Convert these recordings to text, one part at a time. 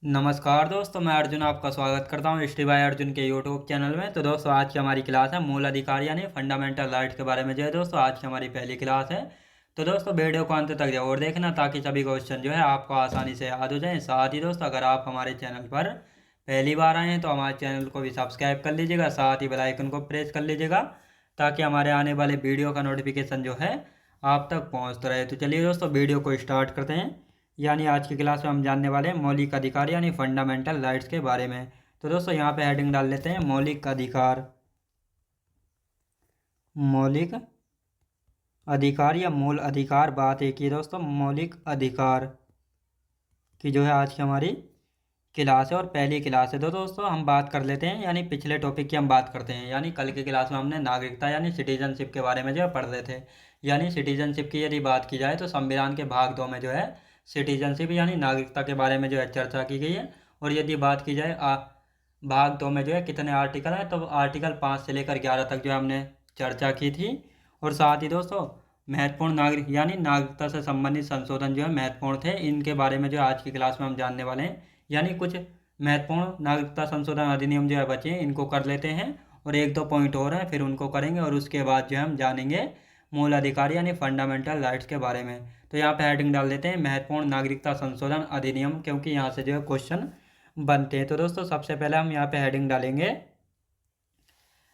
नमस्कार दोस्तों, मैं अर्जुन आपका स्वागत करता हूँ हिस्ट्री बाय अर्जुन के यूट्यूब चैनल में। तो दोस्तों, आज की हमारी क्लास है मूल अधिकार यानी फंडामेंटल राइट्स के बारे में। जो है दोस्तों, आज की हमारी पहली क्लास है। तो दोस्तों, वीडियो को अंत तक जरूर देखना ताकि सभी क्वेश्चन जो है आपको आसानी से याद हो जाए। साथ ही दोस्तों, अगर आप हमारे चैनल पर पहली बार आए हैं तो हमारे चैनल को भी सब्सक्राइब कर लीजिएगा, साथ ही बेल आइकन को प्रेस कर लीजिएगा ताकि हमारे आने वाले वीडियो का नोटिफिकेशन जो है आप तक पहुँचता रहे। तो चलिए दोस्तों, वीडियो को स्टार्ट करते हैं। यानी आज की क्लास में हम जानने वाले हैं मौलिक अधिकार यानी फंडामेंटल राइट्स के बारे में। तो दोस्तों, यहाँ पे हेडिंग डाल लेते हैं मौलिक अधिकार। मौलिक अधिकार या मूल अधिकार, बात एक ही दोस्तों, मौलिक अधिकार की जो है आज की हमारी क्लास है और पहली क्लास है। तो दोस्तों, हम बात कर लेते हैं यानी पिछले टॉपिक की हम बात करते हैं। यानी कल की क्लास में हमने नागरिकता यानी सिटीजनशिप के बारे में जो है पढ़ रहे थे। यानी सिटीजनशिप की यदि बात की जाए तो संविधान के भाग 2 में जो है सिटीजनशिप यानी नागरिकता के बारे में जो है चर्चा की गई है। और यदि बात की जाए भाग 2 में जो है कितने आर्टिकल हैं, तो आर्टिकल 5 से लेकर 11 तक जो है हमने चर्चा की थी। और साथ ही दोस्तों, महत्वपूर्ण नागरिक यानी नागरिकता से संबंधित संशोधन जो है महत्वपूर्ण थे, इनके बारे में जो आज की क्लास में हम जानने वाले हैं। यानी कुछ महत्वपूर्ण नागरिकता संशोधन अधिनियम जो है बचे हैं, इनको कर लेते हैं और एक दो पॉइंट और हैं, फिर उनको करेंगे और उसके बाद जो है हम जानेंगे मूल अधिकार यानी फंडामेंटल राइट्स के बारे में। तो यहाँ पे हेडिंग डाल देते हैं महत्वपूर्ण नागरिकता संशोधन अधिनियम, क्योंकि यहाँ से जो है क्वेश्चन बनते हैं। तो दोस्तों, सबसे पहले हम यहाँ पे हेडिंग डालेंगे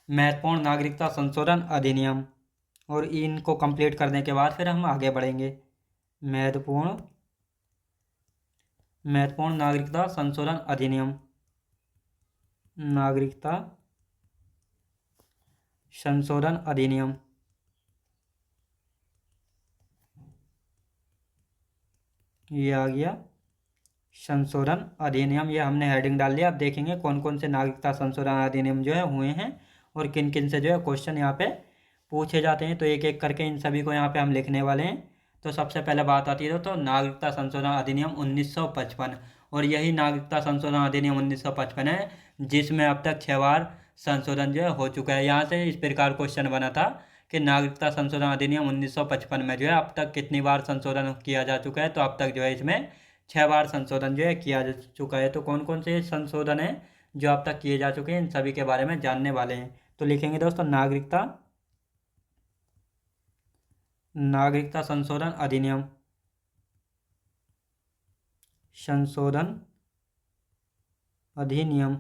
महत्वपूर्ण नागरिकता संशोधन अधिनियम और इनको कंप्लीट करने के बाद फिर हम आगे बढ़ेंगे। महत्वपूर्ण महत्वपूर्ण नागरिकता संशोधन अधिनियम, नागरिकता संशोधन अधिनियम, ये आ गया संशोधन अधिनियम। ये हमने हेडिंग डाल दिया। अब देखेंगे कौन कौन से नागरिकता संशोधन अधिनियम जो है हुए हैं और किन किन से जो है क्वेश्चन यहाँ पे पूछे जाते हैं। तो एक एक करके इन सभी को यहाँ पे हम लिखने वाले हैं। तो सबसे पहले बात आती है तो नागरिकता संशोधन अधिनियम 1955, और यही नागरिकता संशोधन अधिनियम 1955 है जिसमें अब तक 6 बार संशोधन जो है हो चुका है। यहाँ से इस प्रकार क्वेश्चन बना था कि नागरिकता संशोधन अधिनियम 1955 में जो है अब तक कितनी बार संशोधन किया जा चुका है, तो अब तक जो है इसमें 6 बार संशोधन जो है किया जा चुका है। तो कौन कौन से संशोधन है जो अब तक किए जा चुके हैं, इन सभी के बारे में जानने वाले हैं। तो लिखेंगे दोस्तों नागरिकता संशोधन अधिनियम, संशोधन अधिनियम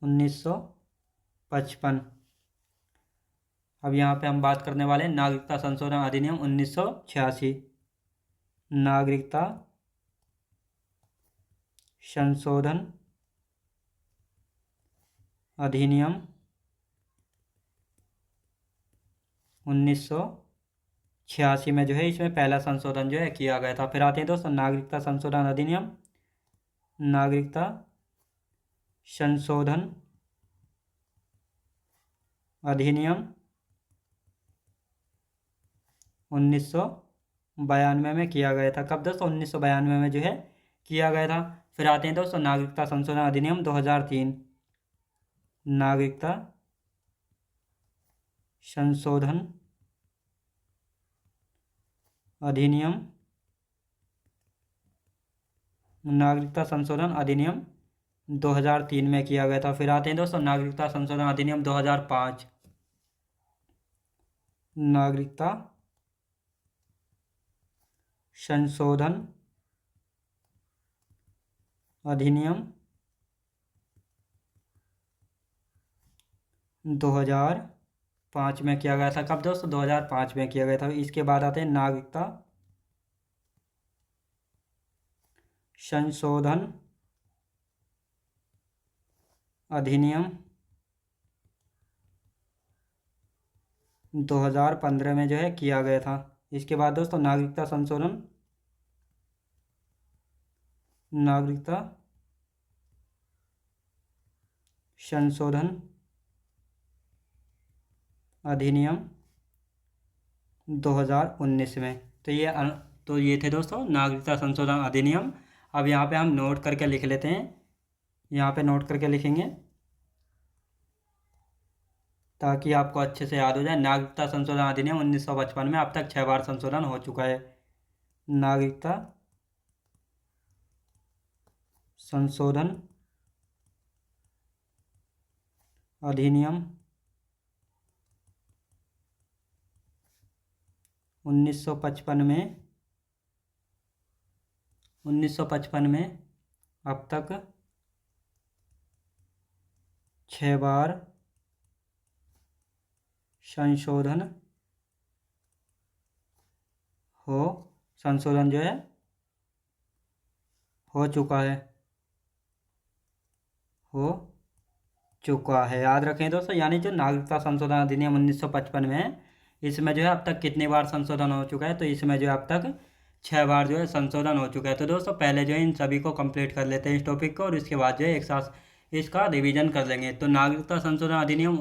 1955। अब यहाँ पे हम बात करने वाले हैं नागरिकता संशोधन अधिनियम 1986। नागरिकता संशोधन अधिनियम 1986 में जो है इसमें पहला संशोधन जो है किया गया था। फिर आते हैं दोस्तों नागरिकता संशोधन अधिनियम, नागरिकता संशोधन अधिनियम 1992 में किया गया था। कब दोस्तों? 1992 में जो है किया गया था। फिर आते हैं दोस्तों नागरिकता संशोधन अधिनियम 2003। नागरिकता संशोधन अधिनियम, नागरिकता संशोधन अधिनियम 2003 में किया गया था। फिर आते हैं दोस्तों नागरिकता संशोधन अधिनियम 2005। नागरिकता संशोधन अधिनियम 2005 में किया गया था। कब दोस्तों? 2005 में किया गया था। इसके बाद आते हैं नागरिकता संशोधन अधिनियम 2015 में जो है किया गया था। इसके बाद दोस्तों नागरिकता संशोधन अधिनियम 2019 में। तो ये थे दोस्तों नागरिकता संशोधन अधिनियम। अब यहाँ पे हम नोट करके लिख लेते हैं। यहाँ पे नोट करके लिखेंगे ताकि आपको अच्छे से याद हो जाए। नागरिकता संशोधन अधिनियम 1955 में अब तक 6 बार संशोधन हो चुका है। नागरिकता संशोधन अधिनियम 1955 में अब तक 6 बार संशोधन जो है हो चुका है। याद रखें दोस्तों, यानी जो नागरिकता संशोधन अधिनियम 1955 में है, इसमें जो है अब तक कितनी बार संशोधन हो चुका है, तो इसमें जो है अब तक 6 बार जो है संशोधन हो चुका है। तो दोस्तों पहले जो है इन सभी को कंप्लीट कर लेते हैं इस टॉपिक को, और इसके बाद जो है एक साथ इसका रिवीजन कर लेंगे। तो नागरिकता संशोधन अधिनियम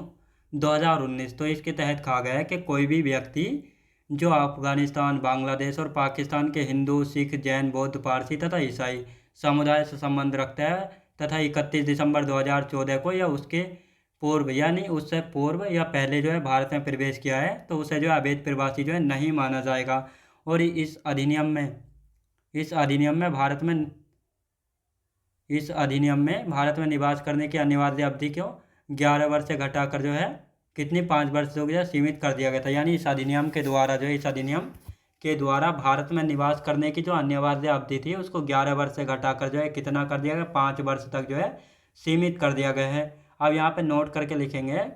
2019, तो इसके तहत कहा गया है कि कोई भी व्यक्ति जो अफगानिस्तान, बांग्लादेश और पाकिस्तान के हिंदू, सिख, जैन, बौद्ध, पारसी तथा ईसाई समुदाय से संबंध रखता है तथा 31 दिसंबर 2014 को या उसके पूर्व यानी उससे पूर्व या पहले जो है भारत में प्रवेश किया है, तो उसे जो है अवैध प्रवासी जो है नहीं माना जाएगा। और इस अधिनियम में भारत में निवास करने की अनिवार्य अवधि को 11 वर्ष से घटाकर जो है कितनी 5 वर्ष जो है सीमित कर दिया गया था। यानी इस अधिनियम के द्वारा भारत में निवास करने की जो अनिवार्य अवधि थी उसको 11 वर्ष से घटाकर जो है कितना कर दिया गया, 5 वर्ष तक जो है सीमित कर दिया गया है। अब यहाँ पे नोट करके लिखेंगे,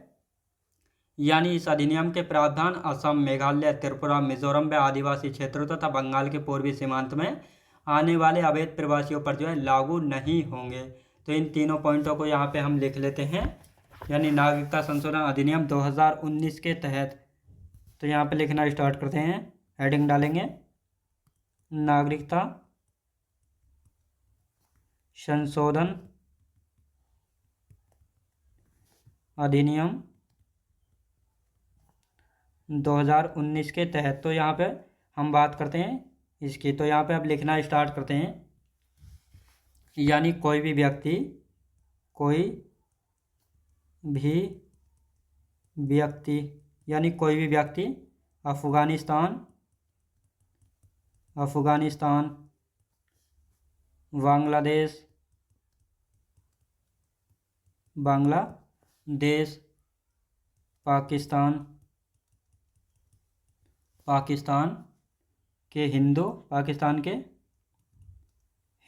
यानी इस अधिनियम के प्रावधान असम, मेघालय, त्रिपुरा, मिजोरम व आदिवासी क्षेत्रों तथा बंगाल के पूर्वी सीमांत में आने वाले अवैध प्रवासियों पर जो है लागू नहीं होंगे। तो इन तीनों पॉइंटों को यहाँ पे हम लिख लेते हैं, यानी नागरिकता संशोधन अधिनियम 2019 के तहत। तो यहाँ पे लिखना स्टार्ट करते हैं, हेडिंग डालेंगे नागरिकता संशोधन अधिनियम 2019 के तहत। तो यहाँ पे हम बात करते हैं इसकी, तो यहाँ पे अब लिखना स्टार्ट करते हैं, यानी कोई भी व्यक्ति अफगानिस्तान, बांग्लादेश, पाकिस्तान के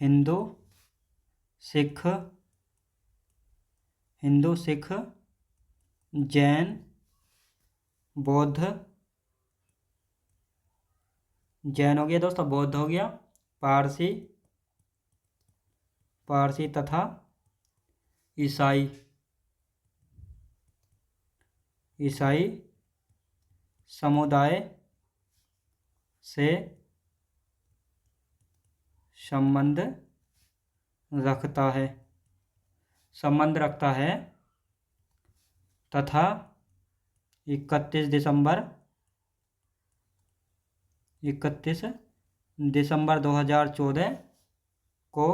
हिंदू, सिख, जैन, बौद्ध, जैन हो गया दोस्तों, बौद्ध हो गया, पारसी तथा ईसाई समुदाय से संबंध रखता है तथा 31 दिसंबर 2014 को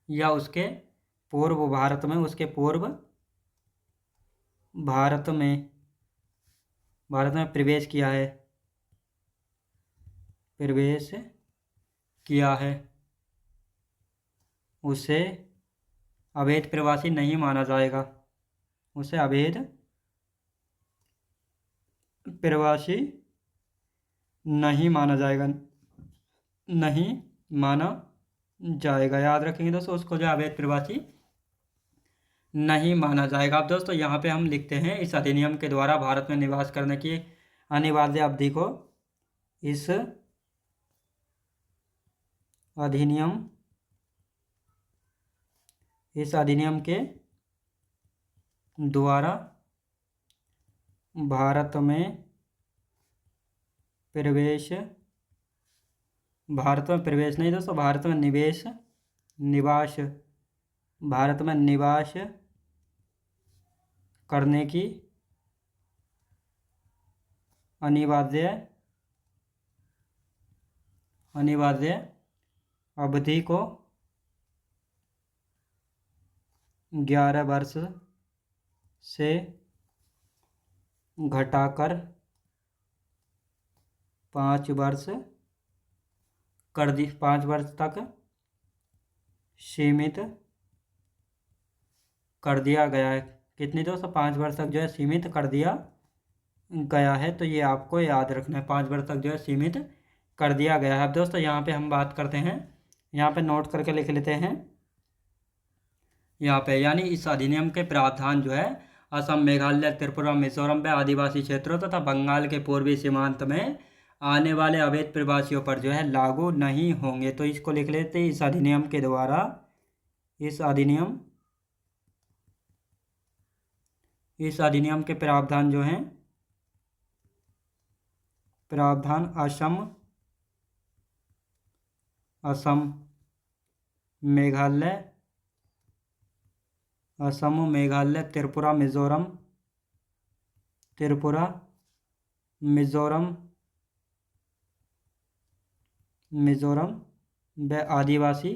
या उसके पूर्व भारत में प्रवेश किया है, उसे अवैध प्रवासी नहीं माना जाएगा, याद रखेंगे दोस्तों, उसको जो अवैध प्रवासी नहीं माना जाएगा। अब दोस्तों यहाँ पे हम लिखते हैं, इस अधिनियम के द्वारा भारत में निवास करने की अनिवार्य अवधि को इस अधिनियम के द्वारा भारत में प्रवेश नहीं दोस्तों, भारत में निवास करने की अनिवार्य अवधि को 11 वर्ष से घटाकर 5 वर्ष कर दी 5 वर्ष तक सीमित कर दिया गया है। कितनी दोस्तों? 5 वर्ष तक जो है सीमित कर दिया गया है। तो ये आपको याद रखना है, 5 वर्ष तक जो है सीमित कर दिया गया है। अब दोस्तों यहाँ पे हम बात करते हैं, यहाँ पे नोट करके लिख लेते हैं यहाँ पे, यानी इस अधिनियम के प्रावधान जो है असम, मेघालय, त्रिपुरा, मिजोरम व आदिवासी क्षेत्रों तथा बंगाल के पूर्वी सीमांत में आने वाले अवैध प्रवासियों पर जो है लागू नहीं होंगे। तो इसको लिख लेते हैं, इस अधिनियम के द्वारा, इस अधिनियम के प्रावधान जो हैं, प्रावधान असम, मेघालय, त्रिपुरा, मिजोरम व आदिवासी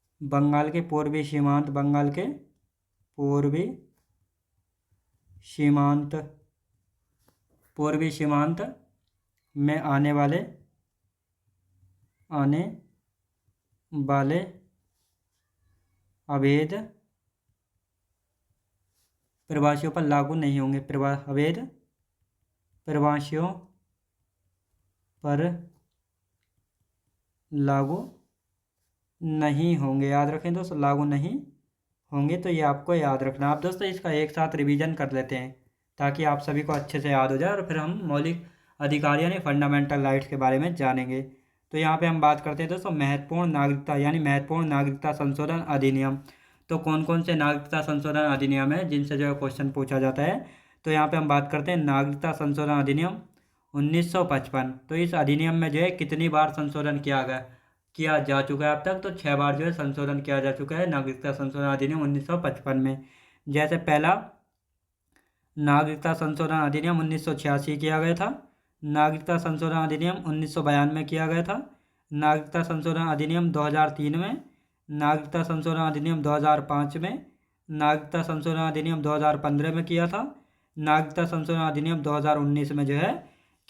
क्षेत्रों तथा बंगाल के पूर्वी सीमांत में आने वाले अवैध प्रवासियों पर लागू नहीं होंगे। अवैध प्रवासियों पर लागू नहीं होंगे, याद रखें दोस्तों, लागू नहीं होंगे। तो ये आपको याद रखना। आप दोस्तों इसका एक साथ रिवीजन कर लेते हैं ताकि आप सभी को अच्छे से याद हो जाए, और फिर हम मौलिक अधिकार यानी फंडामेंटल राइट्स के बारे में जानेंगे। तो यहाँ पे हम बात करते हैं दोस्तों महत्वपूर्ण नागरिकता यानी महत्वपूर्ण नागरिकता संशोधन अधिनियम। तो कौन कौन से नागरिकता संशोधन अधिनियम है जिनसे जो है क्वेश्चन पूछा जाता है। तो यहाँ पे हम बात करते हैं नागरिकता संशोधन अधिनियम 1955। तो इस अधिनियम में जो है कितनी बार संशोधन किया जा चुका है अब तक? तो 6 बार जो है संशोधन किया जा चुका है नागरिकता संशोधन अधिनियम 1955 में। जैसे पहला नागरिकता संशोधन अधिनियम 1986 किया गया था, नागरिकता संशोधन अधिनियम 1992 में किया गया था, नागरिकता संशोधन अधिनियम 2003 में, नागरिकता संशोधन अधिनियम 2005 में, नागरिकता संशोधन अधिनियम 2015 में किया था, नागरिकता संशोधन अधिनियम 2019 में जो है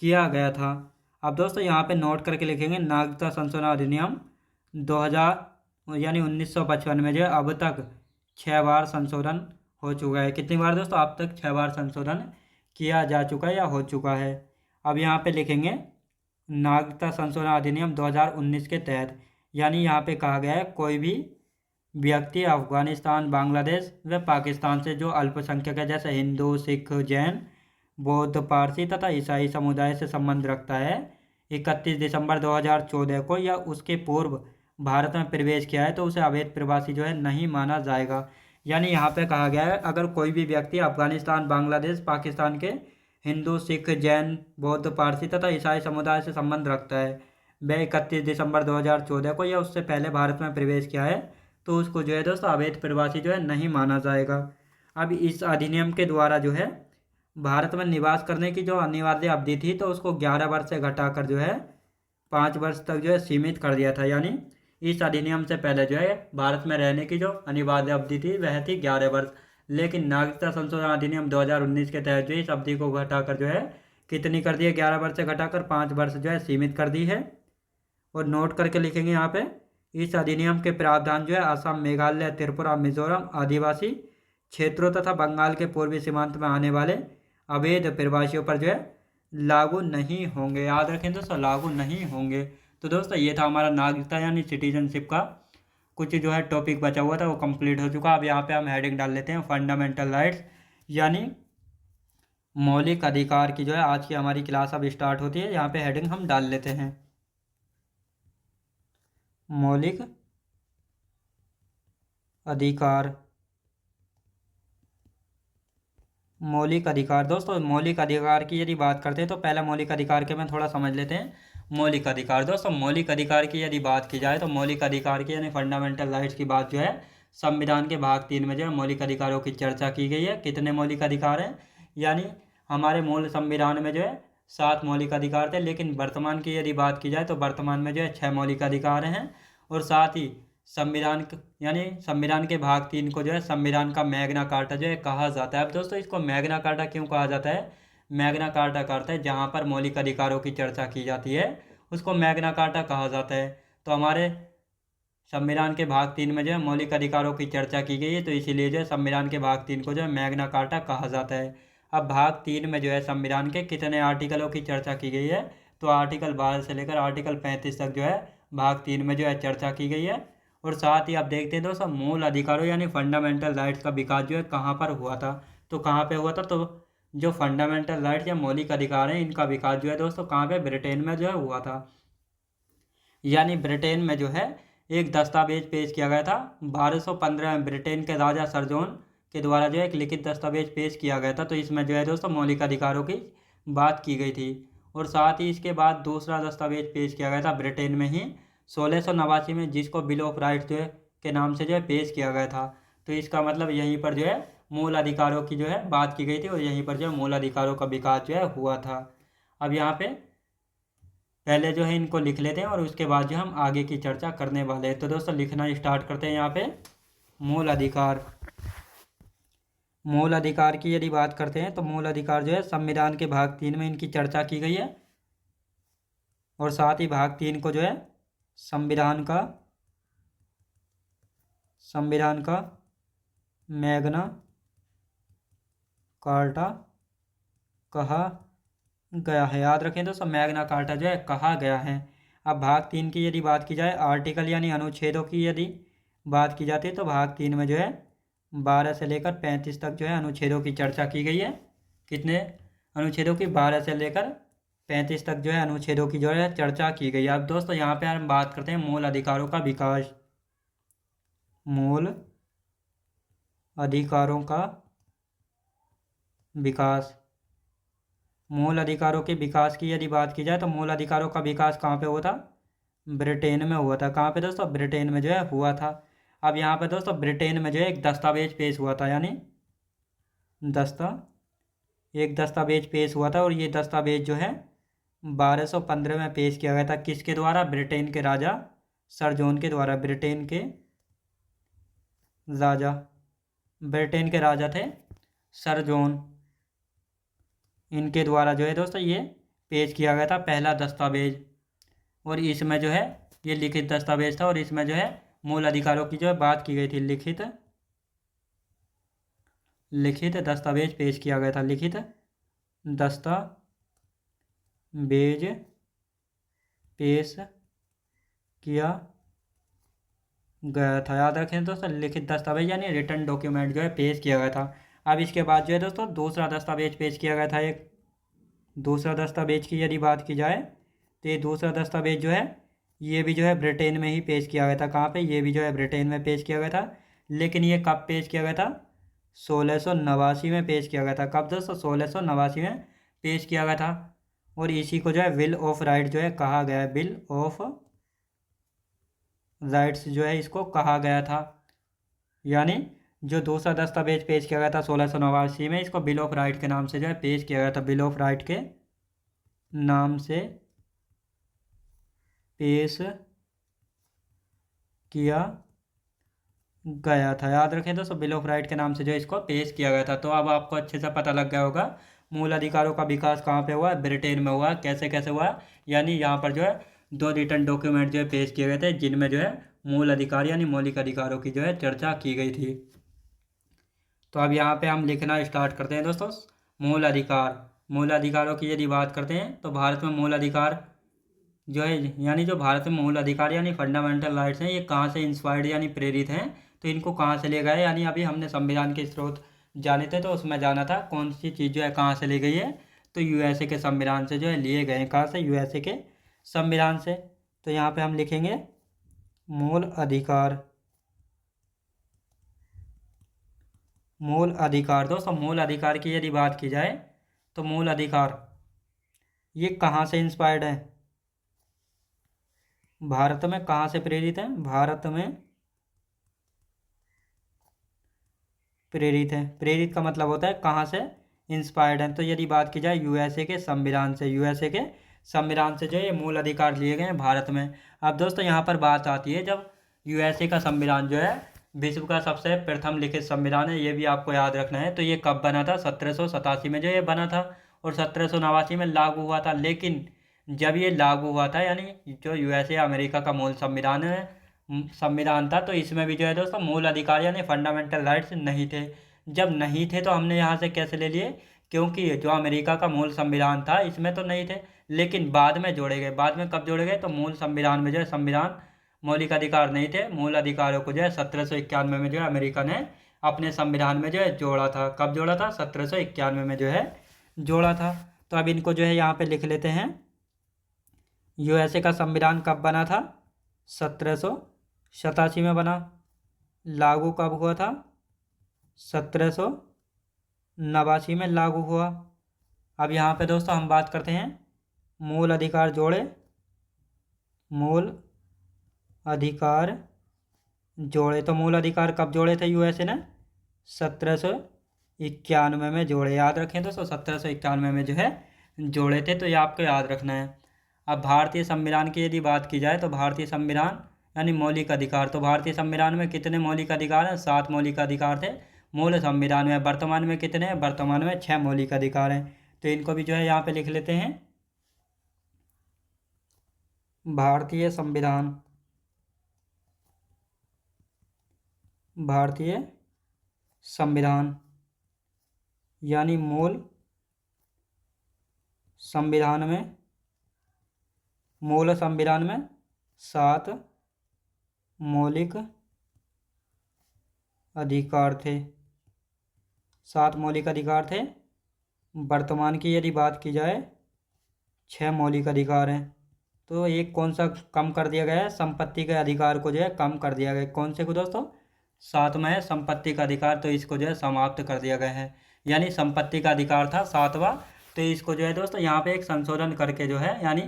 किया गया था। अब दोस्तों यहाँ पे नोट करके लिखेंगे नागरिकता संशोधन अधिनियम 2000 यानी 1955 में जो है अब तक 6 बार संशोधन हो चुका है। कितनी बार दोस्तों? अब तक 6 बार संशोधन किया जा चुका है या हो चुका है। अब यहाँ पे लिखेंगे नागरिकता संशोधन अधिनियम 2019 के तहत, यानी यहाँ पे कहा गया है कोई भी व्यक्ति अफगानिस्तान, बांग्लादेश व पाकिस्तान से जो अल्पसंख्यक है, जैसे हिंदू, सिख, जैन, बौद्ध, पारसी तथा ईसाई समुदाय से संबंध रखता है, 31 दिसंबर 2014 को या उसके पूर्व भारत में प्रवेश किया है, तो उसे अवैध प्रवासी जो है नहीं माना जाएगा। यानी यहाँ पे कहा गया है अगर कोई भी व्यक्ति अफगानिस्तान, बांग्लादेश, पाकिस्तान के हिंदू, सिख, जैन, बौद्ध, पारसी तथा ईसाई समुदाय से संबंध रखता है, वह 31 दिसंबर 2014 को या उससे पहले भारत में प्रवेश किया है, तो उसको जो है दोस्तों अवैध प्रवासी जो है नहीं माना जाएगा। अब इस अधिनियम के द्वारा जो है भारत में निवास करने की जो अनिवार्य अवधि थी, तो उसको 11 वर्ष से घटाकर जो है 5 वर्ष तक जो है सीमित कर दिया था। यानी इस अधिनियम से पहले जो है भारत में रहने की जो अनिवार्य अवधि थी वह थी 11 वर्ष, लेकिन नागरिकता संशोधन अधिनियम 2019 के तहत जो इस अवधि को घटाकर जो है कितनी कर दी है? 11 वर्ष से घटाकर 5 वर्ष जो है सीमित कर दी है। और नोट करके लिखेंगे यहाँ पे इस अधिनियम के प्रावधान जो है असम, मेघालय, त्रिपुरा, मिजोरम आदिवासी क्षेत्रों तथा बंगाल के पूर्वी सीमांत में आने वाले अवैध प्रवासियों पर जो है लागू नहीं होंगे। याद रखें दोस्तों, लागू नहीं होंगे। तो दोस्तों ये था हमारा नागरिकता यानी सिटीजनशिप का कुछ जो है टॉपिक बचा हुआ था, वो कंप्लीट हो चुका। अब यहाँ पे हम हेडिंग डाल लेते हैं फंडामेंटल राइट्स यानी मौलिक अधिकार की जो है आज की हमारी क्लास अब स्टार्ट होती है। यहाँ पे हेडिंग हम डाल लेते हैं मौलिक अधिकार। मौलिक अधिकार दोस्तों, मौलिक अधिकार की यदि बात करते हैं तो पहला मौलिक अधिकार के में थोड़ा समझ लेते हैं। मौलिक अधिकार दोस्तों, मौलिक अधिकार की यदि बात की जाए तो मौलिक अधिकार की यानी फंडामेंटल राइट्स की बात जो है संविधान के भाग 3 में जो है मौलिक अधिकारों की चर्चा की गई है। कितने मौलिक अधिकार हैं? यानी हमारे मूल संविधान में जो है 7 मौलिक अधिकार थे, लेकिन वर्तमान की यदि बात की जाए तो वर्तमान में जो है 6 मौलिक अधिकार हैं। और साथ ही यानी संविधान के भाग 3 को जो है संविधान का मैग्ना कार्टा जो है कहा जाता है। अब दोस्तों इसको मैग्ना कार्टा क्यों कहा जाता है? मैग्ना कार्टा का अर्थ है जहाँ पर मौलिक अधिकारों की चर्चा की जाती है उसको मैग्ना कार्टा कहा जाता है। तो हमारे संविधान के भाग 3 में जो है मौलिक अधिकारों की चर्चा की गई है, तो इसीलिए जो है संविधान के भाग 3 को जो है मैग्ना कार्टा कहा जाता है। अब भाग 3 में जो है संविधान के कितने आर्टिकलों की चर्चा की गई है? तो आर्टिकल 12 से लेकर आर्टिकल 35 तक जो है भाग 3 में जो है चर्चा की गई है। और साथ ही आप देखते हैं दोस्तों मूल अधिकारों यानी फंडामेंटल राइट्स का विकास जो है कहाँ पर हुआ था? तो कहाँ पे हुआ था? तो जो फंडामेंटल राइट्स या मौलिक अधिकार हैं इनका विकास जो है दोस्तों कहाँ पे? ब्रिटेन में जो है हुआ था। यानी ब्रिटेन में जो है एक दस्तावेज पेश किया गया था 1215 में, ब्रिटेन के राजा सर जॉन के द्वारा जो है एक लिखित दस्तावेज पेश किया गया था। तो इसमें जो है दोस्तों मौलिक अधिकारों की बात की गई थी। और साथ ही इसके बाद दूसरा दस्तावेज पेश किया गया था ब्रिटेन में ही 1689 में, जिसको बिल ऑफ राइट्स जो है के नाम से जो है पेश किया गया था। तो इसका मतलब यहीं पर जो है मूल अधिकारों की जो है बात की गई थी और यहीं पर जो है मूल अधिकारों का विकास जो है हुआ था। अब यहाँ पे पहले जो है इनको लिख लेते हैं और उसके बाद जो हम आगे की चर्चा करने वाले हैं। तो दोस्तों लिखना स्टार्ट करते हैं। यहाँ पे मूल अधिकार, मूल अधिकार की यदि बात करते हैं तो मूल अधिकार जो है संविधान के भाग 3 में इनकी चर्चा की गई है। और साथ ही भाग 3 को जो है संविधान का मैग्ना कार्टा कहा गया है। याद रखें दोस्तों मैग्ना कार्टा जो है कहा गया है। अब भाग 3 की यदि बात की जाए आर्टिकल यानी अनुच्छेदों की यदि बात की जाती है तो भाग 3 में जो है 12 से लेकर 35 तक जो है अनुच्छेदों की चर्चा की गई है। कितने अनुच्छेदों की? 12 से लेकर 35 तक जो है अनुच्छेदों की जो है चर्चा की गई है। अब दोस्तों यहाँ पे हम बात करते हैं मूल अधिकारों का विकास। मूल अधिकारों का विकास, मूल अधिकारों के विकास की यदि बात की जाए तो मूल अधिकारों का विकास कहाँ पे हुआ था? ब्रिटेन में हुआ था। कहाँ पे दोस्तों? ब्रिटेन में जो है हुआ था। अब यहाँ पे दोस्तों ब्रिटेन में जो है एक दस्तावेज पेश हुआ था, यानी एक दस्तावेज पेश हुआ था और ये दस्तावेज जो है 1215 में पेश किया गया था। किसके द्वारा? ब्रिटेन के राजा सर जॉन के द्वारा। ब्रिटेन के राजा थे सर जॉन, इनके द्वारा जो है दोस्तों ये पेश किया गया था पहला दस्तावेज। और इसमें जो है ये लिखित दस्तावेज था और इसमें जो है मूल अधिकारों की जो है बात की गई थी। लिखित दस्तावेज पेश किया गया था। लिखित दस्तावेज पेश किया गया था। याद रखें दोस्तों लिखित दस्तावेज यानी रिटन डॉक्यूमेंट जो है पेश किया गया था। अब इसके बाद जो है दोस्तों दूसरा दस्तावेज पेश किया गया था। एक दूसरा दस्तावेज की यदि बात की जाए तो ये दूसरा दस्तावेज जो है ये भी जो है ब्रिटेन में ही पेश किया गया था। कहाँ पे? ये भी जो है ब्रिटेन में पेश किया गया था। लेकिन ये कब पेश किया गया था? 1689 में पेश किया गया था। कब दोस्तों? 1689 में पेश किया गया था। और इसी को जो है बिल ऑफ राइट जो है कहा गया है। बिल ऑफ राइट्स जो है इसको कहा गया था। यानी जो दूसरा दस्तावेज पेश किया गया था 1689 में, इसको बिल ऑफ राइट के नाम से जो है पेश किया गया था। बिल ऑफ राइट के नाम से पेश किया गया था। याद रखें दोस्तों बिल ऑफ राइट के नाम से जो इसको पेश किया गया था। तो अब आपको अच्छे से पता लग गया होगा मूल अधिकारों का विकास कहाँ पे हुआ? ब्रिटेन में हुआ। कैसे कैसे हुआ? यानी यहाँ पर जो है 2 रिटन डॉक्यूमेंट जो है पेश किए गए थे जिनमें जो है मूल अधिकार यानी मौलिक अधिकारों की जो है चर्चा की गई थी। तो अब यहाँ पे हम लिखना स्टार्ट करते हैं दोस्तों। मूल अधिकारों की यदि बात करते हैं तो भारत में मूल अधिकार जो है यानी जो भारत में मूल अधिकार यानी फंडामेंटल राइट्स हैं ये कहाँ से इंस्पायर्ड यानी प्रेरित हैं? तो इनको कहाँ से ले गए? यानी अभी हमने संविधान के स्रोत जाने थे तो उसमें जाना था कौन सी चीज़ जो है कहाँ से ली गई है? तो यूएसए के संविधान से जो है लिए गए हैं। कहाँ से? यूएसए के संविधान से। तो यहाँ पे हम लिखेंगे मूल अधिकार दोस्तों मूल अधिकार की यदि बात की जाए तो मूल अधिकार ये कहाँ से इंस्पायर्ड है? भारत में कहाँ से प्रेरित है? भारत में प्रेरित है। प्रेरित का मतलब होता है कहाँ से इंस्पायर्ड है। तो यदि बात की जाए यूएसए के संविधान से, यूएसए के संविधान से जो ये मूल अधिकार लिए गए हैं भारत में। अब दोस्तों यहाँ पर बात आती है जब यूएसए का संविधान जो है विश्व का सबसे प्रथम लिखित संविधान है, ये भी आपको याद रखना है। तो ये कब बना था? 1787 में जो ये बना था और 1789 में लागू हुआ था। लेकिन जब ये लागू हुआ था, यानी जो यूएसए अमेरिका का मूल संविधान था, तो इसमें भी जो है दोस्तों मूल अधिकार यानी फंडामेंटल राइट्स नहीं थे। जब नहीं थे तो हमने यहाँ से कैसे ले लिए? क्योंकि जो अमेरिका का मूल संविधान था इसमें तो नहीं थे, लेकिन बाद में जोड़े गए। बाद में कब जोड़े गए? तो मूल संविधान में जो है संविधान मौलिक अधिकार नहीं थे, मूल अधिकारों को जो है 1791 में जो है अमेरिका ने अपने संविधान में जो है जोड़ा था। कब जोड़ा था? 1791 में जो है जोड़ा था। तो अब इनको जो है यहाँ पे लिख लेते हैं। यूएसए का संविधान कब बना था? 1787 में बना। लागू कब हुआ था? 1789 में लागू हुआ। अब यहाँ पे दोस्तों हम बात करते हैं मूल अधिकार जोड़े। मूल अधिकार जोड़े, तो मूल अधिकार कब जोड़े थे यूएसए ने? 1791 में जोड़े। याद रखें दोस्तों, 1791 में जो है जोड़े थे, तो ये आपको याद रखना है। अब भारतीय संविधान की यदि बात की जाए तो भारतीय संविधान यानी मौलिक अधिकार, तो भारतीय संविधान में कितने मौलिक अधिकार हैं? 7 मौलिक अधिकार थे मूल संविधान में। वर्तमान में कितने हैं? वर्तमान में 6 मौलिक अधिकार हैं। तो इनको भी जो है यहाँ पे लिख लेते हैं। भारतीय संविधान, भारतीय संविधान यानी मूल संविधान में 7 मौलिक अधिकार थे। 7 मौलिक अधिकार थे। वर्तमान की यदि बात की जाए 6 मौलिक अधिकार हैं। तो एक कौन सा कम कर दिया गया है? संपत्ति के अधिकार को जो है कम कर दिया गया है। कौन से को दोस्तों? 7वां है संपत्ति का अधिकार, तो इसको जो है समाप्त कर दिया गया है। यानी संपत्ति का अधिकार था 7वां, तो इसको जो है दोस्तों यहाँ पे एक संशोधन करके जो है यानी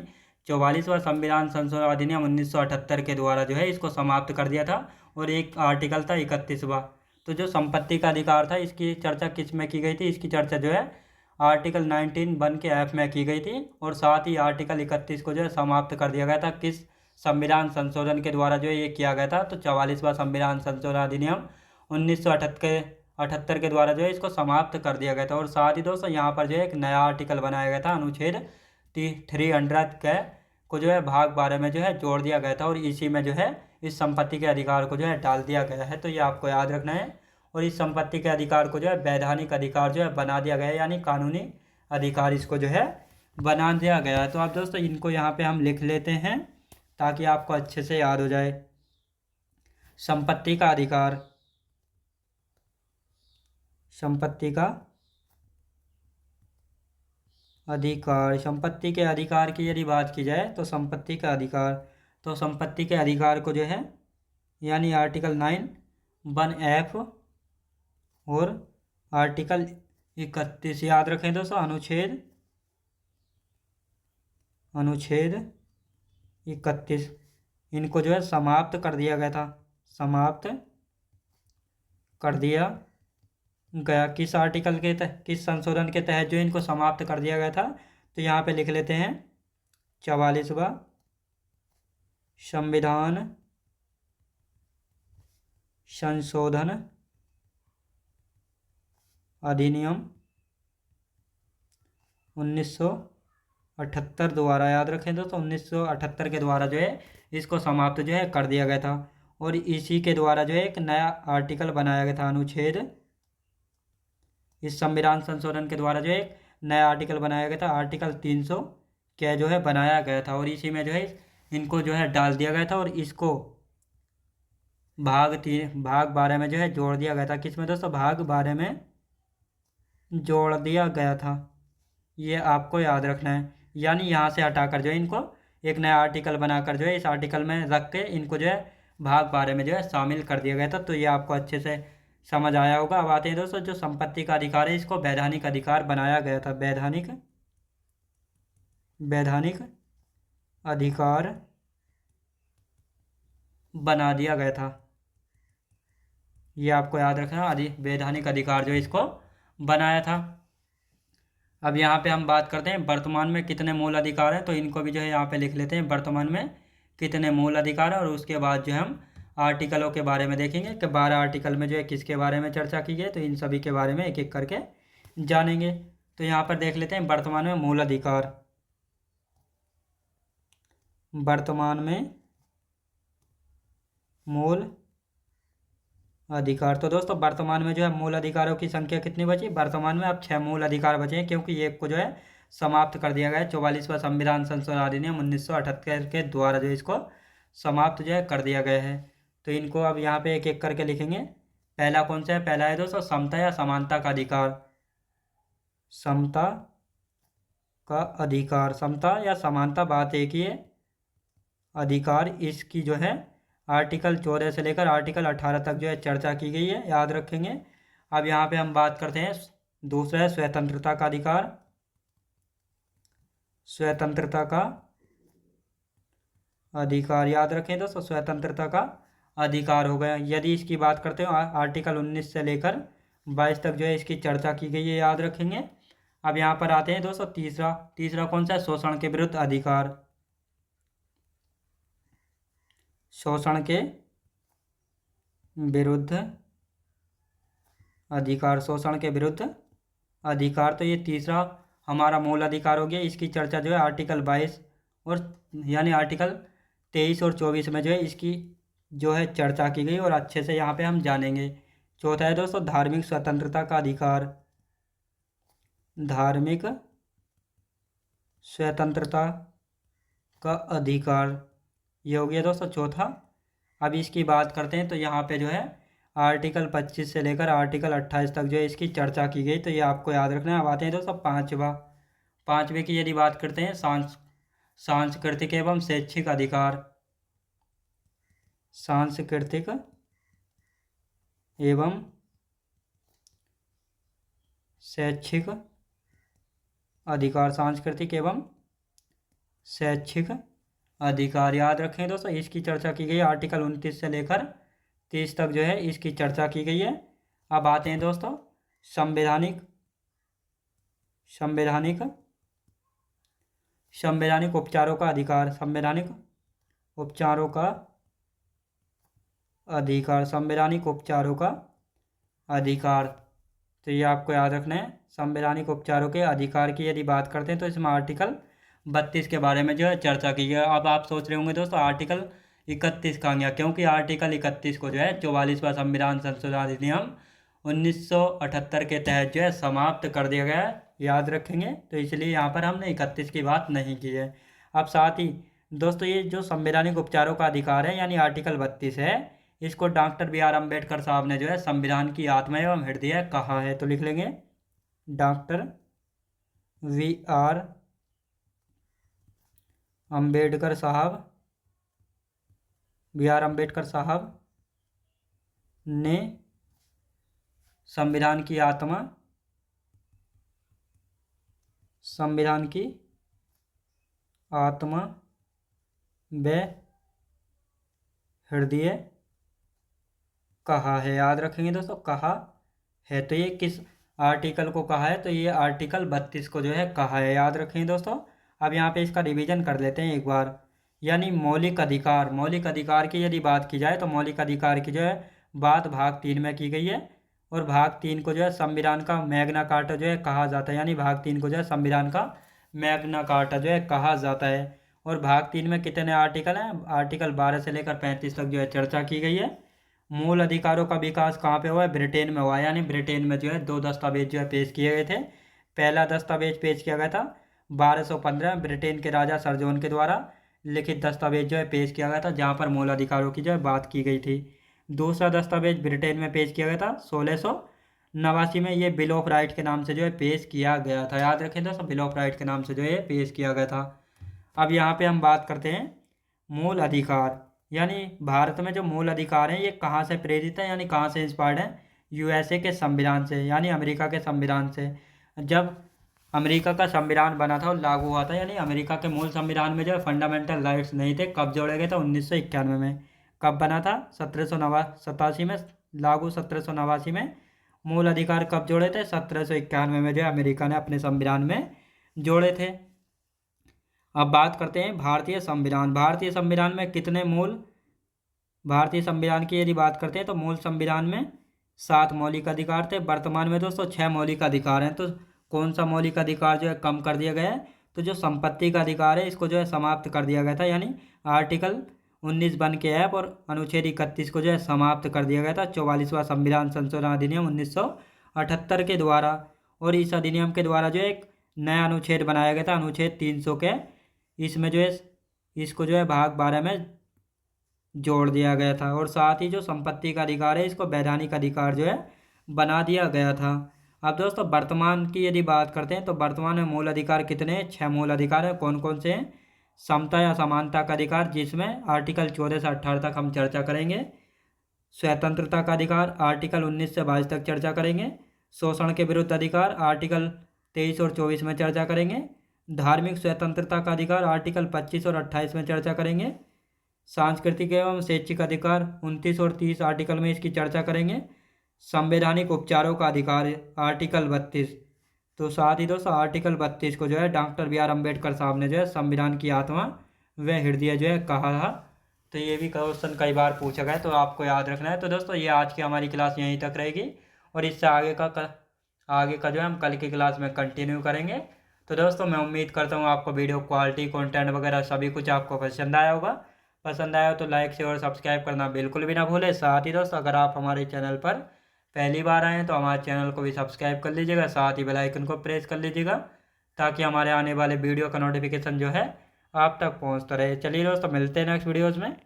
44वां संविधान संशोधन अधिनियम 1978 के द्वारा जो है इसको समाप्त कर दिया था। और एक आर्टिकल था 31वां। तो जो संपत्ति का अधिकार था इसकी चर्चा किस में की गई थी? इसकी चर्चा जो है आर्टिकल 19(1) के F में की गई थी। और साथ ही आर्टिकल 31 को जो है समाप्त कर दिया गया था। किस संविधान संशोधन के द्वारा जो है ये किया गया था? तो 44वां संविधान संशोधन अधिनियम 1978 के द्वारा जो है इसको समाप्त कर दिया गया था। और साथ ही दोस्तों यहाँ पर जो है एक नया आर्टिकल बनाया गया था, अनुच्छेद 300 के को जो है भाग 12 में जो है जोड़ दिया गया था। और इसी में जो है इस संपत्ति के अधिकार को जो है डाल दिया गया है। तो ये आपको याद रखना है। और इस संपत्ति के अधिकार को जो है वैधानिक अधिकार जो है बना दिया गया है, यानी कानूनी अधिकार इसको जो है बना दिया गया है। तो आप दोस्तों इनको यहाँ पे हम लिख लेते हैं ताकि आपको अच्छे से याद हो जाए। संपत्ति का अधिकार, संपत्ति का अधिकार, संपत्ति के अधिकार की यदि बात की जाए तो संपत्ति का अधिकार, तो संपत्ति के अधिकार को जो है यानी आर्टिकल 9(1)(f) और आर्टिकल 31 याद रखें दोस्तों, अनुच्छेद 31 इनको जो है समाप्त कर दिया गया था। समाप्त कर दिया गया किस आर्टिकल के तहत, किस संशोधन के तहत जो इनको समाप्त कर दिया गया था? तो यहाँ पे लिख लेते हैं 44वां संविधान संशोधन अधिनियम 1978 द्वारा। याद रखें दोस्तों, 1978 के द्वारा जो है इसको समाप्त जो है कर दिया गया था। और इसी के द्वारा जो है एक नया आर्टिकल बनाया गया था, अनुच्छेद, इस संविधान संशोधन के द्वारा जो है एक नया आर्टिकल बनाया गया था, आर्टिकल 300 क्या जो है बनाया गया था। और इसी में जो है इनको जो है डाल दिया गया था और इसको भाग 12 में जो है जोड़ दिया गया था। किसमें दोस्तों? भाग 12 में जोड़ दिया गया था। ये आपको याद रखना है। यानी यहाँ से हटाकर जो है इनको एक नया आर्टिकल बनाकर जो है इस आर्टिकल में रख के इनको जो है भाग 12 में जो है शामिल कर दिया गया था। तो ये आपको अच्छे से समझ आया होगा। अब आते हैं दोस्तों, जो संपत्ति का अधिकार है इसको वैधानिक अधिकार बनाया गया था। वैधानिक अधिकार बना दिया गया था। ये आपको याद रखना, वैधानिक अधिकार जो इसको बनाया था। अब यहाँ पे हम बात करते हैं वर्तमान में कितने मूल अधिकार हैं, तो इनको भी जो है यहाँ पे लिख लेते हैं। वर्तमान में कितने मूल अधिकार हैं और उसके बाद जो है हम आर्टिकलों के बारे में देखेंगे कि 12 आर्टिकल में जो है किसके बारे में चर्चा की गई है, तो इन सभी के बारे में एक एक करके जानेंगे। तो यहाँ पर देख लेते हैं वर्तमान में मूल अधिकार। वर्तमान में मूल अधिकार, तो दोस्तों वर्तमान में जो है मूल अधिकारों की संख्या कितनी बची? वर्तमान में अब 6 मूल अधिकार बचे हैं, क्योंकि एक को जो है समाप्त कर दिया गया है। 44वां संविधान संशोधन अधिनियम 1978 के द्वारा जो इसको समाप्त जो है कर दिया गया है। तो इनको अब यहाँ पे एक एक करके लिखेंगे। पहला कौन सा है? पहला है दोस्तों समता या समानता का अधिकार। समता का अधिकार, समता या समानता बात एक ही है। अधिकार इसकी जो है आर्टिकल 14 से लेकर आर्टिकल 18 तक जो है चर्चा की गई है, याद रखेंगे। अब यहाँ पे हम बात करते हैं दूसरा है स्वतंत्रता का अधिकार। स्वतंत्रता का अधिकार, याद रखें दोस्तों, स्वतंत्रता का अधिकार हो गया। यदि इसकी बात करते हो आर्टिकल 19 से लेकर 22 तक जो है इसकी चर्चा की गई है, याद रखेंगे। अब यहाँ पर आते हैं दोस्तों तीसरा कौन सा है? शोषण के विरुद्ध अधिकार। शोषण के विरुद्ध अधिकार, शोषण के विरुद्ध अधिकार। तो ये तीसरा हमारा मूल अधिकार हो गया। इसकी चर्चा जो है आर्टिकल 22 और यानी आर्टिकल 23 और 24 में जो है इसकी जो है चर्चा की गई और अच्छे से यहाँ पे हम जानेंगे। चौथा है दोस्तों धार्मिक स्वतंत्रता का अधिकार। धार्मिक स्वतंत्रता का अधिकार, ये हो गया दोस्तों चौथा। अब इसकी बात करते हैं तो यहाँ पे जो है आर्टिकल 25 से लेकर आर्टिकल 28 तक जो है इसकी चर्चा की गई, तो ये आपको याद रखना है। अब आते हैं दोस्तों पांचवे की यदि बात करते हैं सांस्कृतिक एवं शैक्षिक अधिकार। सांस्कृतिक एवं शैक्षिक अधिकार। सांस्कृतिक एवं शैक्षिक अधिकार, याद रखें दोस्तों, इसकी चर्चा की गई आर्टिकल 29 से लेकर 30 तक जो है इसकी चर्चा की गई है। अब आते हैं दोस्तों संवैधानिक उपचारों का अधिकार। संवैधानिक उपचारों का अधिकार, संवैधानिक उपचारों का अधिकार, तो ये आपको याद रखना है। संवैधानिक उपचारों के अधिकार की यदि बात करते हैं तो इसमें आर्टिकल 32 के बारे में जो है चर्चा की गई। अब आप सोच रहे होंगे दोस्तों आर्टिकल 31 कहाँ गया? क्योंकि आर्टिकल 31 को जो है 44वां संविधान संशोधन अधिनियम 1978 के तहत जो है समाप्त कर दिया गया है, याद रखेंगे। तो इसलिए यहाँ पर हमने 31 की बात नहीं की है। अब साथ ही दोस्तों ये जो संवैधानिक उपचारों का अधिकार है यानी आर्टिकल 32 है, इसको डॉक्टर BR अम्बेडकर साहब ने जो है संविधान की आत्मा एवं हृदय कहा है। तो लिख लेंगे डॉक्टर BR अम्बेडकर साहब ने संविधान की आत्मा व हृदय कहा है, याद रखेंगे दोस्तों, कहा है। तो ये किस आर्टिकल को कहा है? तो ये आर्टिकल 32 को जो है कहा है, याद रखेंगे दोस्तों। अब यहाँ पे इसका रिवीजन कर लेते हैं एक बार। यानी मौलिक अधिकार की यदि बात की जाए तो मौलिक अधिकार की जो है बात भाग 3 में की गई है और भाग 3 को जो है संविधान का मैग्ना कार्टा जो है कहा जाता है। यानी भाग 3 को जो है संविधान का मैग्ना कार्टा जो है कहा जाता है। और भाग 3 में कितने आर्टिकल हैं? आर्टिकल 12 से लेकर 35 तक जो है चर्चा की गई है। मूल अधिकारों का विकास कहाँ पे हुआ है? ब्रिटेन में हुआ है। यानी ब्रिटेन में जो है 2 दस्तावेज जो है पेश किए गए थे। पहला दस्तावेज पेश किया गया था 1215 ब्रिटेन के राजा सर जॉन के द्वारा लिखित दस्तावेज जो है पेश किया गया था, जहाँ पर मूल अधिकारों की जो है बात की गई थी। दूसरा दस्तावेज ब्रिटेन में पेश किया गया था 1689 में, ये बिल ऑफ राइट के नाम से जो है पेश किया गया था, याद रखें दोस्तों, बिल ऑफ राइट के नाम से जो है पेश किया गया था। अब यहाँ पे हम बात करते हैं मूल अधिकार, यानी भारत में जो मूल अधिकार हैं ये कहाँ से प्रेरित है, यानी कहाँ से इंस्पायर्ड है? USA के संविधान से, यानी अमेरिका के संविधान से। जब अमेरिका का संविधान बना था और लागू हुआ था, यानी अमेरिका के मूल संविधान में जो फंडामेंटल राइट्स नहीं थे, कब जोड़े गए थे? 1991 में। कब बना था? 1787 में लागू, 1789 में। मूल अधिकार कब जोड़े थे? 1791 में जो अमेरिका ने अपने संविधान में जोड़े थे। अब बात करते हैं भारतीय संविधान। भारतीय संविधान में कितने मूल भारतीय संविधान की यदि बात करते हैं तो मूल संविधान में 7 मौलिक अधिकार थे। वर्तमान में दोस्तों 6 मौलिक अधिकार हैं। तो कौन सा मौलिक अधिकार जो है कम कर दिया गया है, तो जो संपत्ति का अधिकार है इसको जो है समाप्त कर दिया गया था, यानी आर्टिकल 19 बन के ऐप और अनुच्छेद 31 को जो है समाप्त कर दिया गया था 44वां संविधान संशोधन अधिनियम 1978 के द्वारा। और इस अधिनियम के द्वारा जो है एक नया अनुच्छेद बनाया गया था, अनुच्छेद 300 के। इसमें जो है इसको जो है भाग 12 में जोड़ दिया गया था। और साथ ही जो संपत्ति का अधिकार है इसको वैधानिक अधिकार जो है बना दिया गया था। अब दोस्तों वर्तमान की यदि बात करते हैं तो वर्तमान में मूल अधिकार कितने हैं? 6 मूल अधिकार हैं। कौन कौन से हैं? समता या समानता का अधिकार, जिसमें आर्टिकल 14 से 18 तक हम चर्चा करेंगे। स्वतंत्रता का अधिकार आर्टिकल 19 से 22 तक चर्चा करेंगे। शोषण के विरुद्ध अधिकार आर्टिकल 23 और 24 में चर्चा करेंगे। धार्मिक स्वतंत्रता का अधिकार आर्टिकल 25 और 28 में चर्चा करेंगे। सांस्कृतिक एवं शैक्षिक अधिकार 29 और 30 आर्टिकल में इसकी चर्चा करेंगे। संवैधानिक उपचारों का अधिकार आर्टिकल 32। तो साथ ही दोस्तों आर्टिकल 32 को जो है डॉक्टर बी आर अम्बेडकर साहब ने जो है संविधान की आत्मा व हृदय जो है कहा था। तो ये भी क्वेश्चन कई बार पूछा गया है, तो आपको याद रखना है। तो दोस्तों ये आज की हमारी क्लास यहीं तक रहेगी और इससे आगे का जो है हम कल की क्लास में कंटिन्यू करेंगे। तो दोस्तों मैं उम्मीद करता हूँ आपको वीडियो क्वालिटी, कंटेंट वगैरह सभी कुछ आपको पसंद आया होगा। पसंद आया तो लाइक शेयर और सब्सक्राइब करना बिल्कुल भी ना भूलें। साथ ही दोस्तों अगर आप हमारे चैनल पर पहली बार आए हैं तो हमारे चैनल को भी सब्सक्राइब कर लीजिएगा, साथ ही बेल आइकन को प्रेस कर लीजिएगा ताकि हमारे आने वाले वीडियो का नोटिफिकेशन जो है आप तक पहुंचता रहे। चलिए दोस्तों मिलते हैं नेक्स्ट वीडियोज़ में।